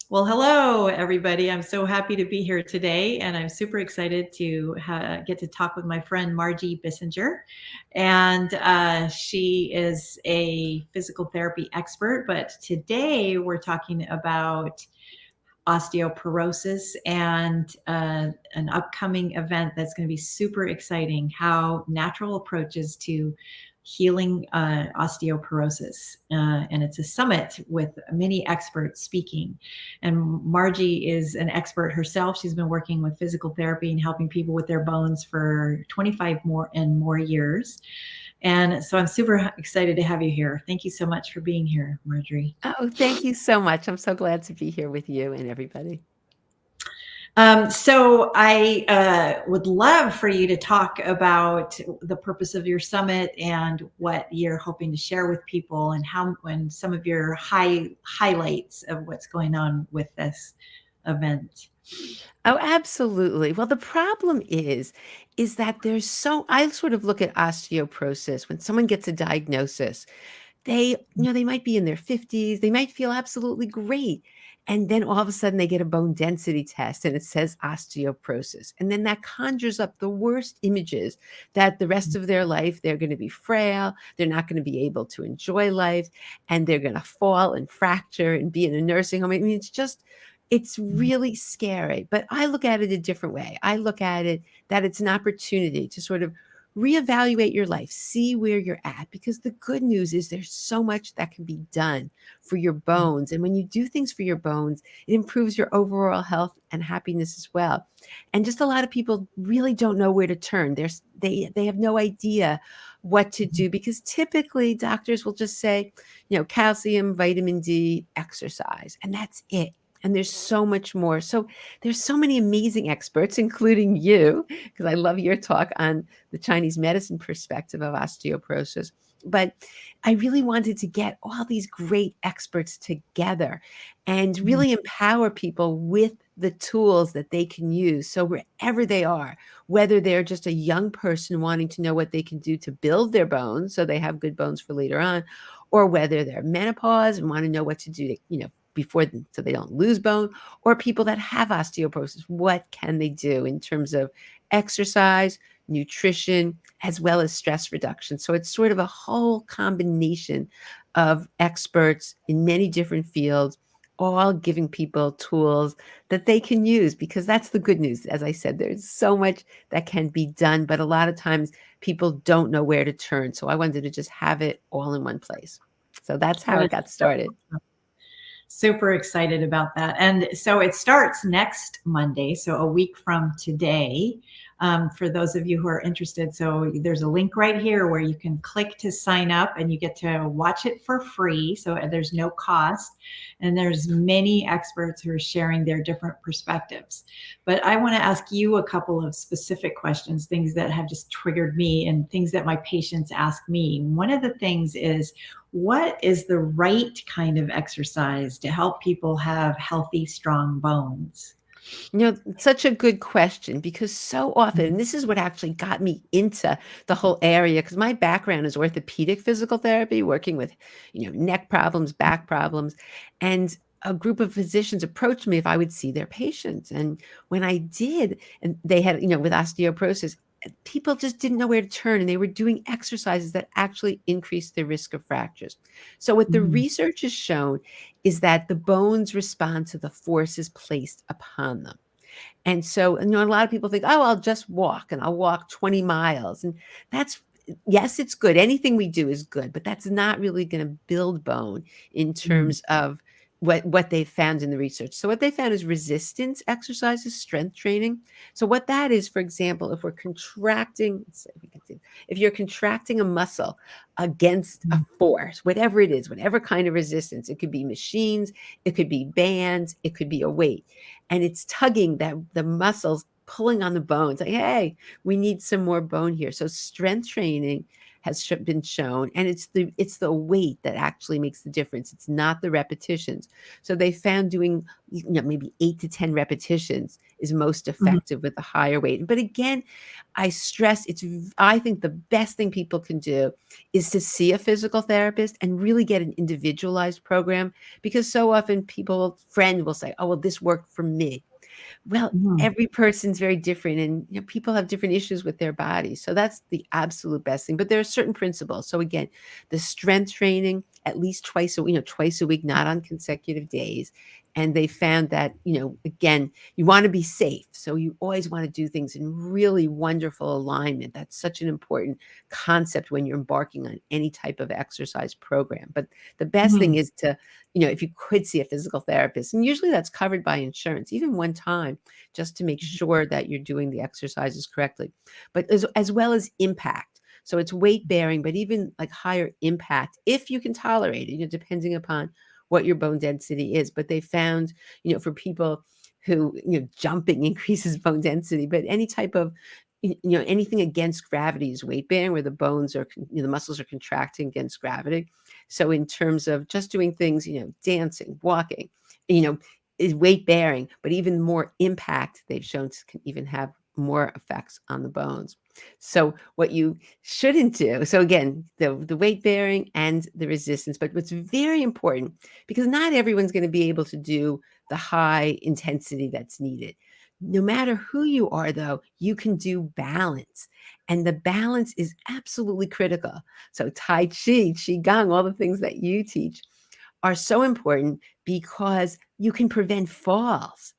Well, hello, everybody. I'm so happy to be here today, and I'm super excited to get to talk with my friend Margie Bissinger. And she is a physical therapy expert, but today we're talking about osteoporosis and an upcoming event that's going to be super exciting, how natural approaches to healing osteoporosis. And it's a summit with many experts speaking. And Margie is an expert herself. She's been working with physical therapy and helping people with their bones for 25 more years. And so I'm super excited to have you here. Thank you so much for being here, Marjorie. Oh, thank you so much. I'm so glad to be here with you and everybody. So I would love for you to talk about the purpose of your summit and what you're hoping to share with people, and some of your highlights of what's going on with this event. Oh, absolutely. Well, the problem is that I sort of look at osteoporosis when someone gets a diagnosis. They might be in their 50s, they might feel absolutely great. And then all of a sudden they get a bone density test and it says osteoporosis. And then that conjures up the worst images that the rest of their life they're going to be frail, they're not going to be able to enjoy life, and they're going to fall and fracture and be in a nursing home. I mean, it's really scary. But I look at it a different way. I look at it that it's an opportunity to sort of reevaluate your life, see where you're at, because the good news is there's so much that can be done for your bones. And when you do things for your bones, it improves your overall health and happiness as well. And just a lot of people really don't know where to turn. They have no idea what to do, because typically doctors will just say, calcium, vitamin D, exercise, and that's it. And there's so much more. So there's so many amazing experts, including you, because I love your talk on the Chinese medicine perspective of osteoporosis. But I really wanted to get all these great experts together and really empower people with the tools that they can use. So wherever they are, whether they're just a young person wanting to know what they can do to build their bones so they have good bones for later on, or whether they're menopause and want to know what to do to, before so they don't lose bone, or people that have osteoporosis, what can they do in terms of exercise, nutrition, as well as stress reduction. So it's sort of a whole combination of experts in many different fields, all giving people tools that they can use, because that's the good news. As I said, there's so much that can be done, but a lot of times people don't know where to turn. So I wanted to just have it all in one place. So that's how it got started. Super excited about that. And so it starts next Monday, so a week from today, for those of you who are interested. So there's a link right here where you can click to sign up and you get to watch it for free. So there's no cost. And there's many experts who are sharing their different perspectives. But I want to ask you a couple of specific questions, things that have just triggered me and things that my patients ask me. One of the things is, what is the right kind of exercise to help people have healthy, strong bones? Such a good question, because so often, and this is what actually got me into the whole area, because my background is orthopedic physical therapy, working with, neck problems, back problems. And a group of physicians approached me if I would see their patients. And when I did, and they had, with osteoporosis, people just didn't know where to turn, and they were doing exercises that actually increased their risk of fractures. So what the research has shown is that the bones respond to the forces placed upon them. And so, a lot of people think, oh, I'll just walk and I'll walk 20 miles. And yes, it's good. Anything we do is good, but that's not really going to build bone in terms of what they found in the research. So what they found is resistance exercises, strength training. So what that is, for example, if we're contracting, let's see if we can see, if you're contracting a muscle against a force, whatever it is, whatever kind of resistance, it could be machines, it could be bands, it could be a weight, and it's tugging that the muscles, pulling on the bones, like, hey, we need some more bone here. So strength training has been shown, and it's the weight that actually makes the difference. It's not the repetitions. So they found doing, maybe 8 to 10 repetitions is most Mhm. effective with a higher weight. But again, I stress I think the best thing people can do is to see a physical therapist and really get an individualized program, because so often friend will say, "Oh, well, this worked for me." Well, Mhm. every person's very different, and people have different issues with their bodies. So that's the absolute best thing. But there are certain principles. So again, the strength training at least twice a week, not on consecutive days. And they found that, again, you want to be safe. So you always want to do things in really wonderful alignment. That's such an important concept when you're embarking on any type of exercise program. But the best thing Mhm. is to, if you could see a physical therapist, and usually that's covered by insurance, even one time, just to make sure that you're doing the exercises correctly. But as well as impact. So it's weight bearing, but even like higher impact, if you can tolerate it, depending upon what your bone density is. But they found, for people who, jumping increases bone density, but any type of, anything against gravity is weight bearing, where the bones are, the muscles are contracting against gravity. So in terms of just doing things, dancing, walking, you know, is weight bearing, but even more impact they've shown can even have more effects on the bones. So what you shouldn't do, so again, the weight bearing and the resistance, but what's very important, because not everyone's going to be able to do the high intensity that's needed. No matter who you are, though, you can do balance. And the balance is absolutely critical. So Tai Chi, Qigong, all the things that you teach are so important, because you can prevent falls.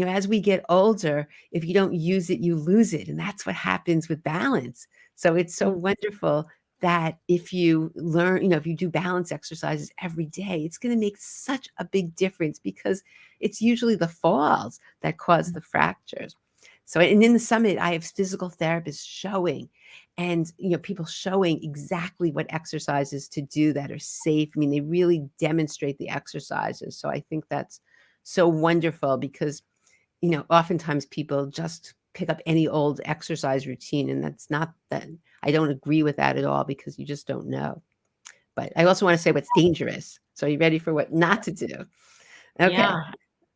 As we get older, if you don't use it, you lose it. And that's what happens with balance. So it's so wonderful that if you learn, if you do balance exercises every day, it's going to make such a big difference, because it's usually the falls that cause the fractures. So, and in the summit, I have physical therapists showing, and people showing exactly what exercises to do that are safe. I mean, they really demonstrate the exercises. So I think that's so wonderful, because oftentimes people just pick up any old exercise routine, and that's not that. I don't agree with that at all, because you just don't know. But I also want to say what's dangerous. So are you ready for what not to do? Okay. Yeah.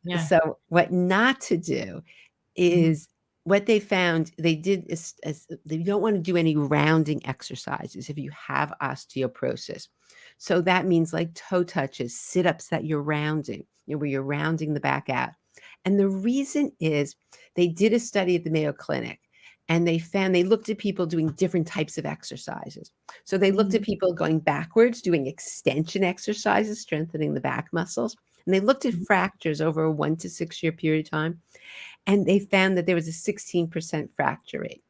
Yeah. So what not to do Mhm. is, what they found they did is they don't want to do any rounding exercises if you have osteoporosis. So that means like toe touches, sit-ups that you're rounding, where you're rounding the back out. And the reason is, they did a study at the Mayo Clinic, and they looked at people doing different types of exercises. So they looked at Mhm. people going backwards, doing extension exercises, strengthening the back muscles. And they looked at Mhm. fractures over a 1 to 6 year period of time, and they found that there was a 16% fracture rate.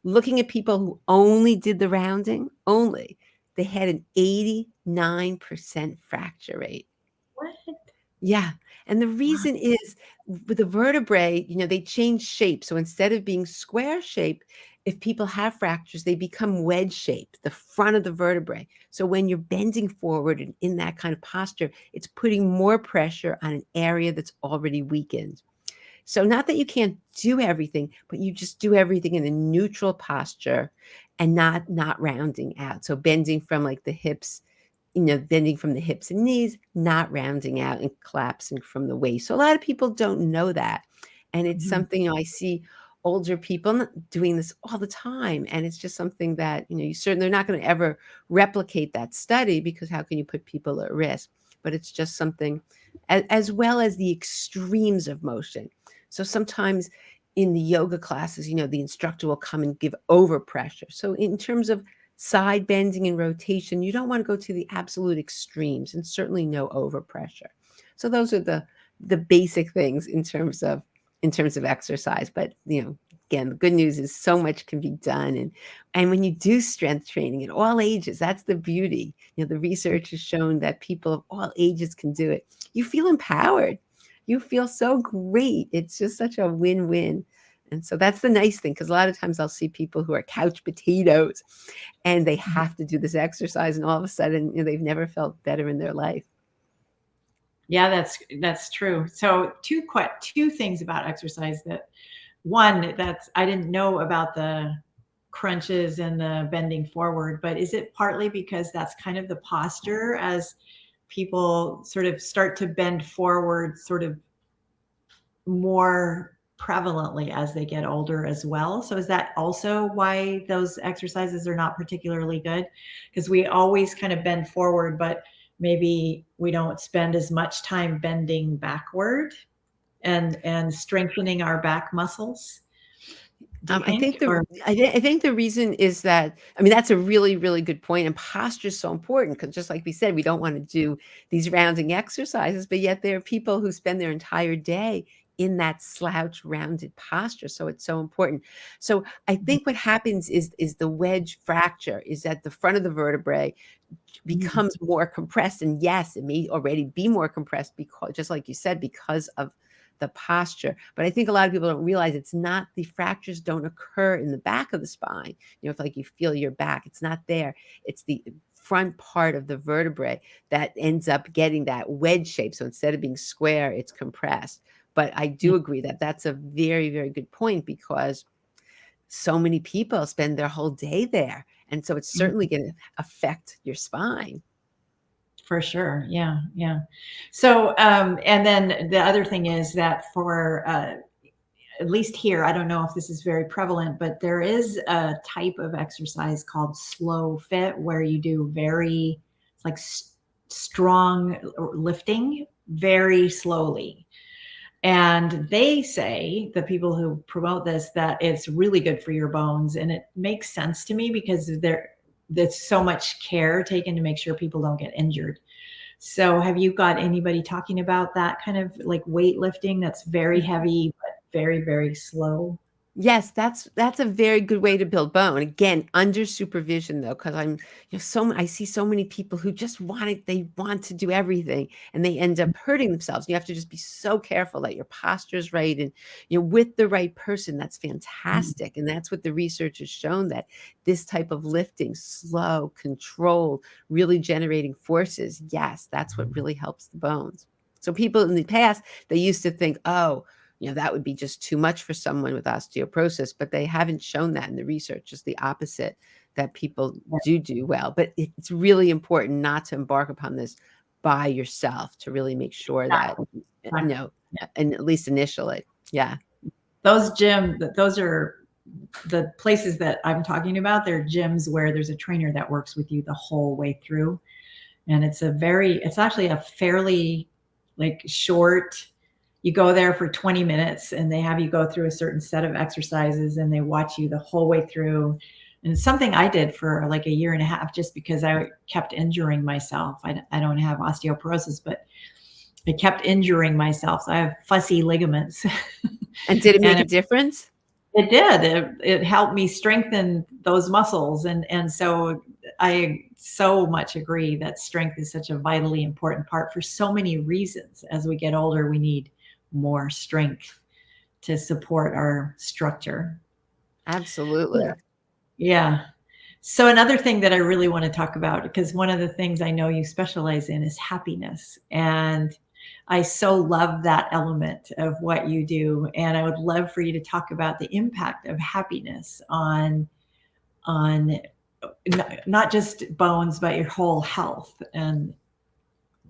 Looking at people who only did the rounding, they had an 89% fracture rate. What? Yeah. And the Wow. reason is, with the vertebrae, they change shape. So instead of being square shape, if people have fractures, they become wedge shaped, the front of the vertebrae. So when you're bending forward and in that kind of posture, it's putting more pressure on an area that's already weakened. So not that you can't do everything, but you just do everything in a neutral posture, and not rounding out. So bending from like the hips, bending from the hips and knees, not rounding out and collapsing from the waist. So a lot of people don't know that. And it's Mhm. something, I see older people doing this all the time. And it's just something that, they're not going to ever replicate that study, because how can you put people at risk? But it's just something, as well as the extremes of motion. So sometimes in the yoga classes, the instructor will come and give overpressure. So in terms of side bending and rotation, you don't want to go to the absolute extremes, and certainly no overpressure. So those are the basic things in terms of exercise. But again, the good news is so much can be done, and when you do strength training at all ages, that's the beauty. The research has shown that people of all ages can do it. You feel empowered. You feel so great. It's just such a win-win. And so that's the nice thing, because a lot of times I'll see people who are couch potatoes, and they Mhm. have to do this exercise, and all of a sudden, they've never felt better in their life. Yeah, that's true. So two things about exercise. That one, that's I didn't know about crunches and the bending forward, but is it partly because that's kind of the posture as people sort of start to bend forward sort of more prevalently as they get older as well? So is that also why those exercises are not particularly good? Because we always kind of bend forward, but maybe we don't spend as much time bending backward and strengthening our back muscles. Do you I think? think the Or I think the reason is that, I mean, that's a really, really good point, and posture is so important because just like we said, we don't wanna do these rounding exercises, but yet there are people who spend their entire day in that slouch rounded posture, so it's so important. So, I think what happens is the wedge fracture is at the front of the vertebrae mm, becomes more compressed, and yes, it may already be more compressed because just like you said, because of the posture. But I think a lot of people don't realize it's not the fractures don't occur in the back of the spine. You know, if like you feel your back, it's not there. It's the front part of the vertebrae that ends up getting that wedge shape. So instead of being square, it's compressed. But I yeah, do agree that that's a very, very good point because so many people spend their whole day there. And so it's certainly mm, going to affect your spine. for sure. Yeah, yeah. So, and then the other thing is that for at least here, I don't know if this is very prevalent, but there is a type of exercise called slow fit where you do very like strong lifting very slowly. And they say, the people who promote this, that it's really good for your bones. And it makes sense to me because there's so much care taken to make sure people don't get injured. So have you got anybody talking about that kind of like weightlifting that's very heavy, but very, very slow? Yes, that's a very good way to build bone. Again, under supervision though, because I see so many people who just they want to do everything and they end up hurting themselves. You have to just be so careful that your posture is right and with the right person, that's Mm, fantastic. And that's what the research has shown that this type of lifting, slow, controlled, really generating forces, yes, that's what really helps the bones. So people in the past, they used to think, oh, that would be just too much for someone with osteoporosis, but they haven't shown that in the research, just the opposite, that people yeah, do well. But it's really important not to embark upon this by yourself to really make sure that, exactly. Exactly. and at least initially. Yeah. Those are the places that I'm talking about. They're gyms where there's a trainer that works with you the whole way through. And it's actually a fairly like short, you go there for 20 minutes and they have you go through a certain set of exercises and they watch you the whole way through. And it's something I did for like a year and a half just because I kept injuring myself. I don't have osteoporosis, but I kept injuring myself. So I have fussy ligaments. And did it make And a difference? it did. It helped me strengthen those muscles. And so I so much agree that strength is such a vitally important part for so many reasons. As we get older, we need more strength to support our structure. Yeah. Absolutely. Yeah. So another thing that I really want to talk about, because one of the things I know you specialize in is happiness. And I so love that element of what you do. And I would love for you to talk about the impact of happiness on not just bones, but your whole health. And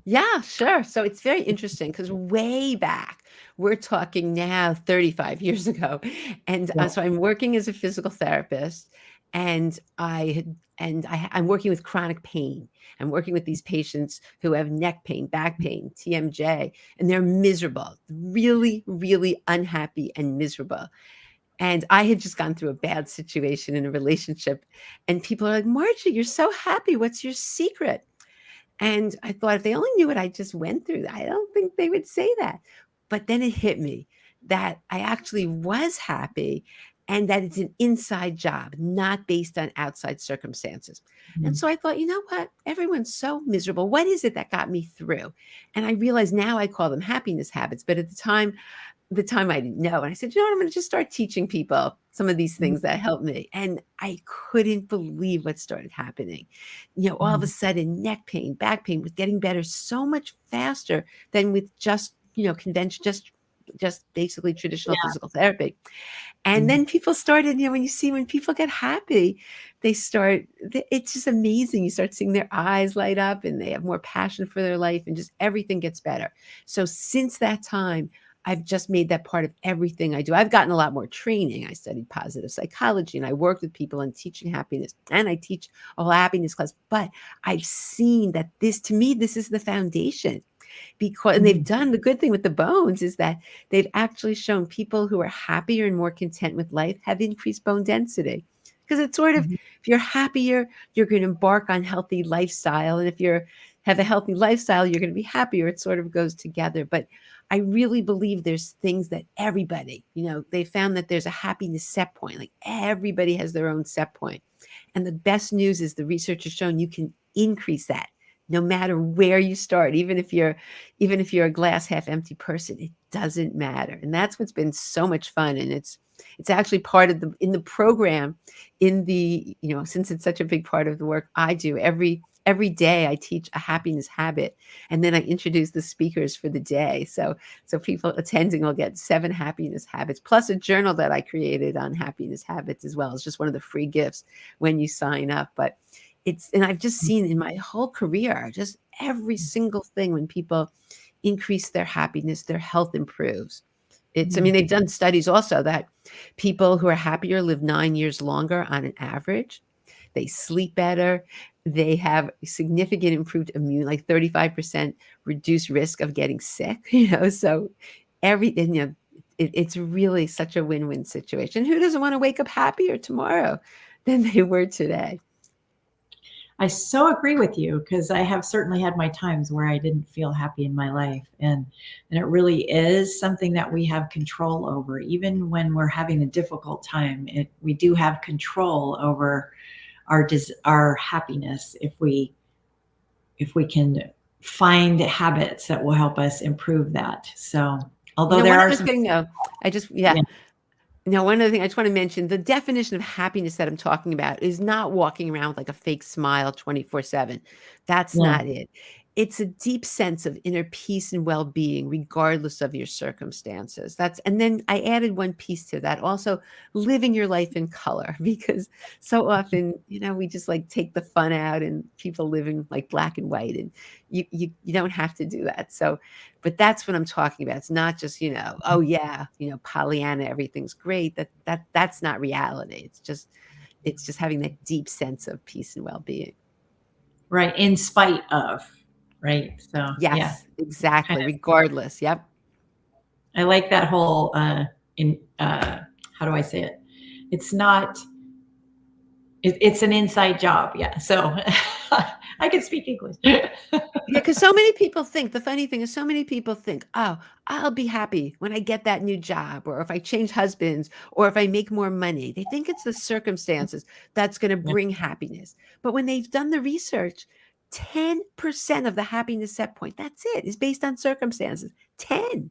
Yeah, sure. So it's very interesting because way back, we're talking now 35 years ago. And yeah, so I'm working as a physical therapist and I'm working with chronic pain. I'm working with these patients who have neck pain, back pain, TMJ, and they're miserable, really, really unhappy and miserable. And I had just gone through a bad situation in a relationship. And people are like, Margie, you're so happy. What's your secret? And I thought if they only knew what I just went through, I don't think they would say that. But then it hit me that I actually was happy and that it's an inside job, not based on outside circumstances. And mm, so I thought, you know what? Everyone's so miserable. What is it that got me through? And I realized now I call them happiness habits. But at the time I didn't know. And I said, you know what? I'm going to just start teaching people some of these mm, things that helped me. And I couldn't believe what started happening. All of a mm, sudden, neck pain, back pain was getting better so much faster than with just, convention, just just basically traditional Yeah. physical therapy. And Mhm. then people started, when people get happy, it's just amazing. You start seeing their eyes light up and they have more passion for their life and just everything gets better. So since that time, I've just made that part of everything I do. I've gotten a lot more training. I studied positive psychology and I worked with people on teaching happiness and I teach a whole happiness class. But I've seen that to me, this is the foundation because and they've Mhm. done the good thing with the bones is that they've actually shown people who are happier and more content with life have increased bone density. Because it's sort of, Mhm. if you're happier, you're going to embark on healthy lifestyle. And if you're have a healthy lifestyle, you're going to be happier. It sort of goes together. But I really believe there's things that everybody, they found that there's a happiness set point. Like everybody has their own set point. And the best news is the research has shown you can increase that no matter where you start, even if you're a glass half empty person, it doesn't matter. And that's what's been so much fun. And it's actually part of the program since it's such a big part of the work I do every day I teach a happiness habit and then I introduce the speakers for the day. So people attending will get 7 happiness habits plus a journal that I created on happiness habits as well. It's just one of the free gifts when you sign up. But and I've just seen in my whole career, just every single thing when people increase their happiness, their health improves. I Mhm. mean, they've done studies also that people who are happier live 9 years longer on an average. They sleep better. They have significant improved immune, like 35% reduced risk of getting sick, so everything, it's really such a win-win situation. Who doesn't want to wake up happier tomorrow than they were today? I so agree with you because I have certainly had my times where I didn't feel happy in my life, and it really is something that we have control over. Even when we're having a difficult time, we do have control over our happiness if we can find habits that will help us improve that. So, although there One are other some, thing though, yeah. yeah, Now, one other thing I just want to mention, the definition of happiness that I'm talking about is not walking around with like a fake smile 24/7. That's yeah, not it. It's a deep sense of inner peace and well-being, regardless of your circumstances. And then I added one piece to that, also living your life in color, because so often, we just like take the fun out and people living like black and white, and you don't have to do that. But that's what I'm talking about. It's not just, oh yeah, Pollyanna, everything's great. That's not reality. It's just having that deep sense of peace and well-being. right. In spite of, right. So, yeah, Yes, kind exactly. of. Regardless. Yep. I like that whole in how do I say it? It's not it's an inside job. Yeah. So I can speak English. Yeah, because so many people think, the funny thing is so many people think, oh, I'll be happy when I get that new job, or if I change husbands, or if I make more money. They think it's the circumstances that's going to Yeah. bring happiness. But when they've done the research, 10% of the happiness set point, that's it, is based on circumstances. 10.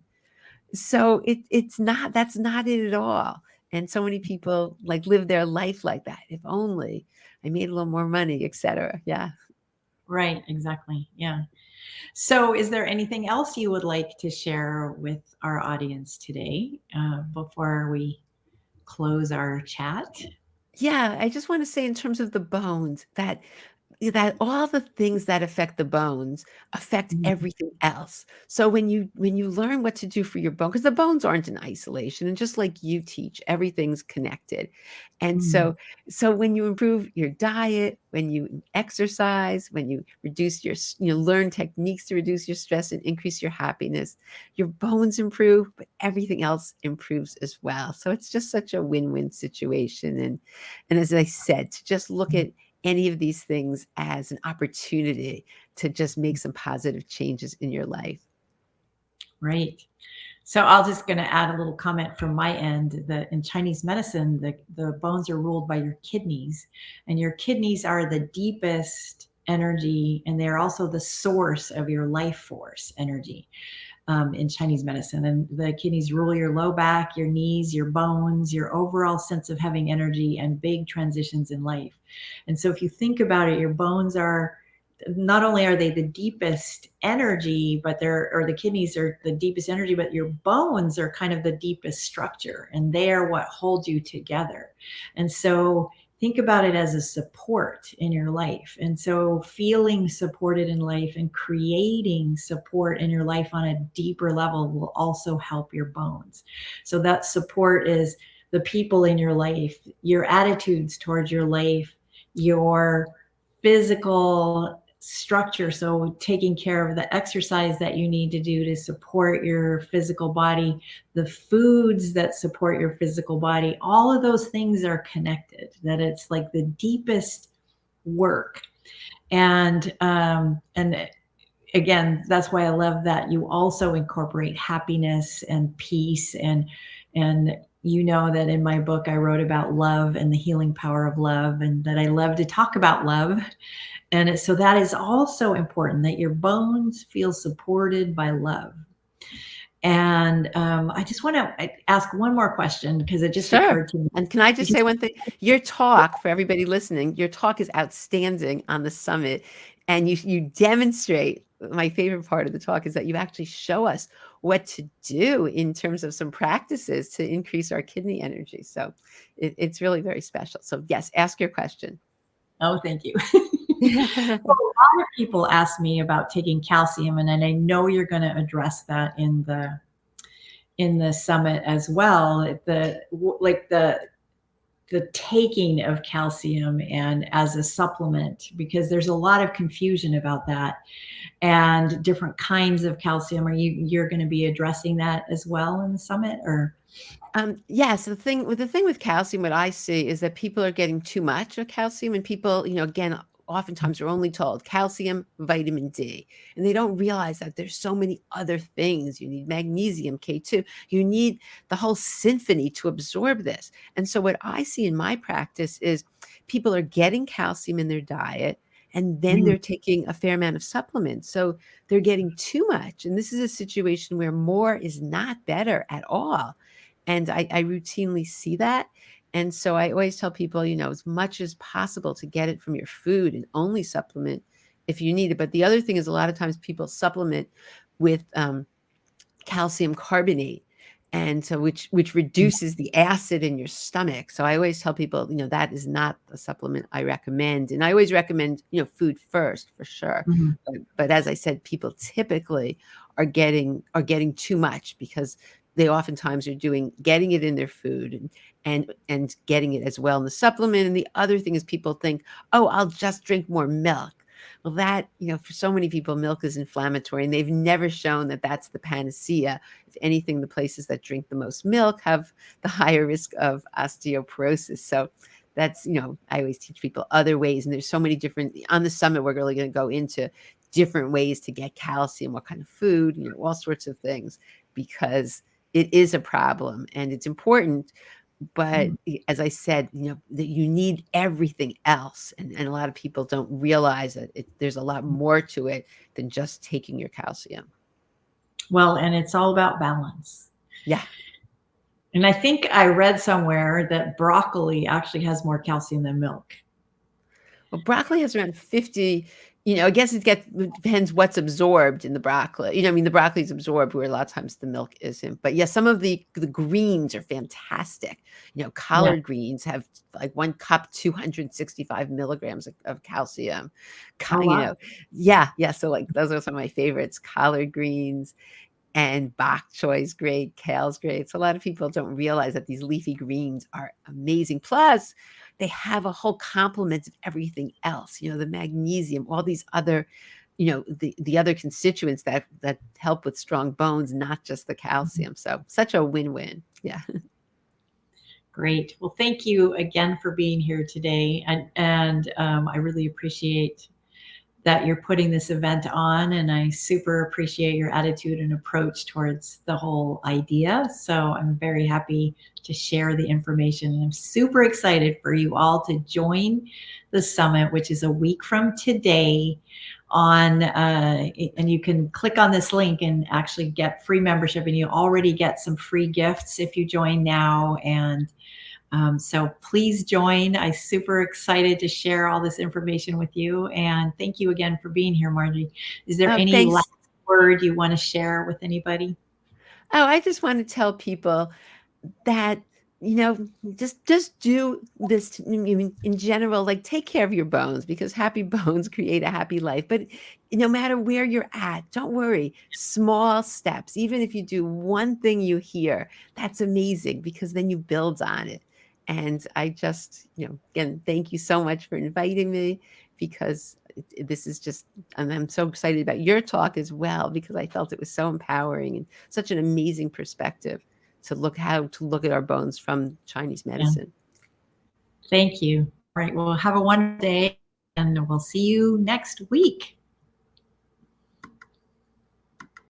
So that's not it at all. And so many people like live their life like that. If only I made a little more money, etc. Yeah. Right. Exactly. Yeah. So, is there anything else you would like to share with our audience today before we close our chat? Yeah, I just want to say in terms of the bones that all the things that affect the bones affect Mhm. everything else. So when you learn what to do for your bone, because the bones aren't in isolation, and just like you teach, everything's connected. And Mhm. so when you improve your diet, when you exercise, when you reduce learn techniques to reduce your stress and increase your happiness, your bones improve, but everything else improves as well. So it's just such a win-win situation. And as I said, to just look at any of these things as an opportunity to just make some positive changes in your life. Right. So I'll just going to add a little comment from my end that in Chinese medicine, the bones are ruled by your kidneys, and your kidneys are the deepest energy, and they're also the source of your life force energy in Chinese medicine. And the kidneys rule your low back, your knees, your bones, your overall sense of having energy and big transitions in life. And so if you think about it, your bones are not only are they the deepest energy, but the kidneys are the deepest energy, but your bones are kind of the deepest structure, and they are what hold you together. And so think about it as a support in your life. And so feeling supported in life and creating support in your life on a deeper level will also help your bones. So that support is the people in your life, your attitudes towards your life, your physical structure. So taking care of the exercise that you need to do to support your physical body, the foods that support your physical body, all of those things are connected, that it's like the deepest work. And again, that's why I love that you also incorporate happiness and peace. And you know that in my book, I wrote about love and the healing power of love, and that I love to talk about love. And so that is also important, that your bones feel supported by love. And I just want to ask one more question, because it just Sure. occurred to me. And can I just say one thing? Your talk, for everybody listening, your talk is outstanding on the summit. And you demonstrate, my favorite part of the talk is that you actually show us what to do in terms of some practices to increase our kidney energy. So it's really very special. So yes, ask your question. Oh, thank you. So a lot of people ask me about taking calcium, and then I know you're going to address that in the summit as well. The taking of calcium and as a supplement, because there's a lot of confusion about that and different kinds of calcium. You're going to be addressing that as well in the summit, or? Yes, the thing with calcium, what I see is that people are getting too much of calcium, and people, again, oftentimes are only told calcium, vitamin D, and they don't realize that there's so many other things. You need magnesium, K2. You need the whole symphony to absorb this. And so what I see in my practice is people are getting calcium in their diet, and then they're taking a fair amount of supplements. So they're getting too much. And this is a situation where more is not better at all. And I routinely see that. And so I always tell people, as much as possible to get it from your food and only supplement if you need it. But the other thing is, a lot of times people supplement with calcium carbonate. And so which reduces the acid in your stomach. So I always tell people, that is not a supplement I recommend. And I always recommend, food first for sure. Mhm. But as I said, people typically are getting too much, because they oftentimes are getting it in their food and getting it as well in the supplement. And the other thing is, people think, oh, I'll just drink more milk. Well, that, for so many people, milk is inflammatory, and they've never shown that that's the panacea. If anything, the places that drink the most milk have the higher risk of osteoporosis. So that's, I always teach people other ways. And there's so many different, on the summit, we're really going to go into different ways to get calcium, what kind of food, all sorts of things, because it is a problem and it's important. But as I said, that you need everything else. And a lot of people don't realize that there's a lot more to it than just taking your calcium. Well, and it's all about balance. Yeah. And I think I read somewhere that broccoli actually has more calcium than milk. Well, broccoli has around 50, I guess it depends what's absorbed in the broccoli. The broccoli is absorbed where a lot of times the milk isn't. But yeah, some of the greens are fantastic. Collard greens have like 1 cup, 265 milligrams of calcium. Oh, wow. Yeah. So like those are some of my favorites, collard greens. And bok choy is great, kale's great. So a lot of people don't realize that these leafy greens are amazing. Plus, they have a whole complement of everything else. The magnesium, all these other, the other constituents that help with strong bones, not just the calcium. So such a win-win. Yeah. Great. Well, thank you again for being here today, and I really appreciate that you're putting this event on, and I super appreciate your attitude and approach towards the whole idea. So I'm very happy to share the information, and I'm super excited for you all to join the summit, which is a week from today and you can click on this link and actually get free membership, and you already get some free gifts if you join now. And So please join. I'm super excited to share all this information with you. And thank you again for being here, Margie. Is there Oh, any last thanks. word you want to share with anybody? Oh, I just want to tell people that, you know, just do this in general, like take care of your bones, because happy bones create a happy life. But no matter where you're at, don't worry. Small steps, even if you do one thing you hear, that's amazing, because then you build on it. And I just, again, thank you so much for inviting me, because this is just, and I'm so excited about your talk as well, because I felt it was so empowering and such an amazing perspective to look at our bones from Chinese Yeah. medicine. Thank you. All right. Well, have a wonderful day, and we'll see you next week.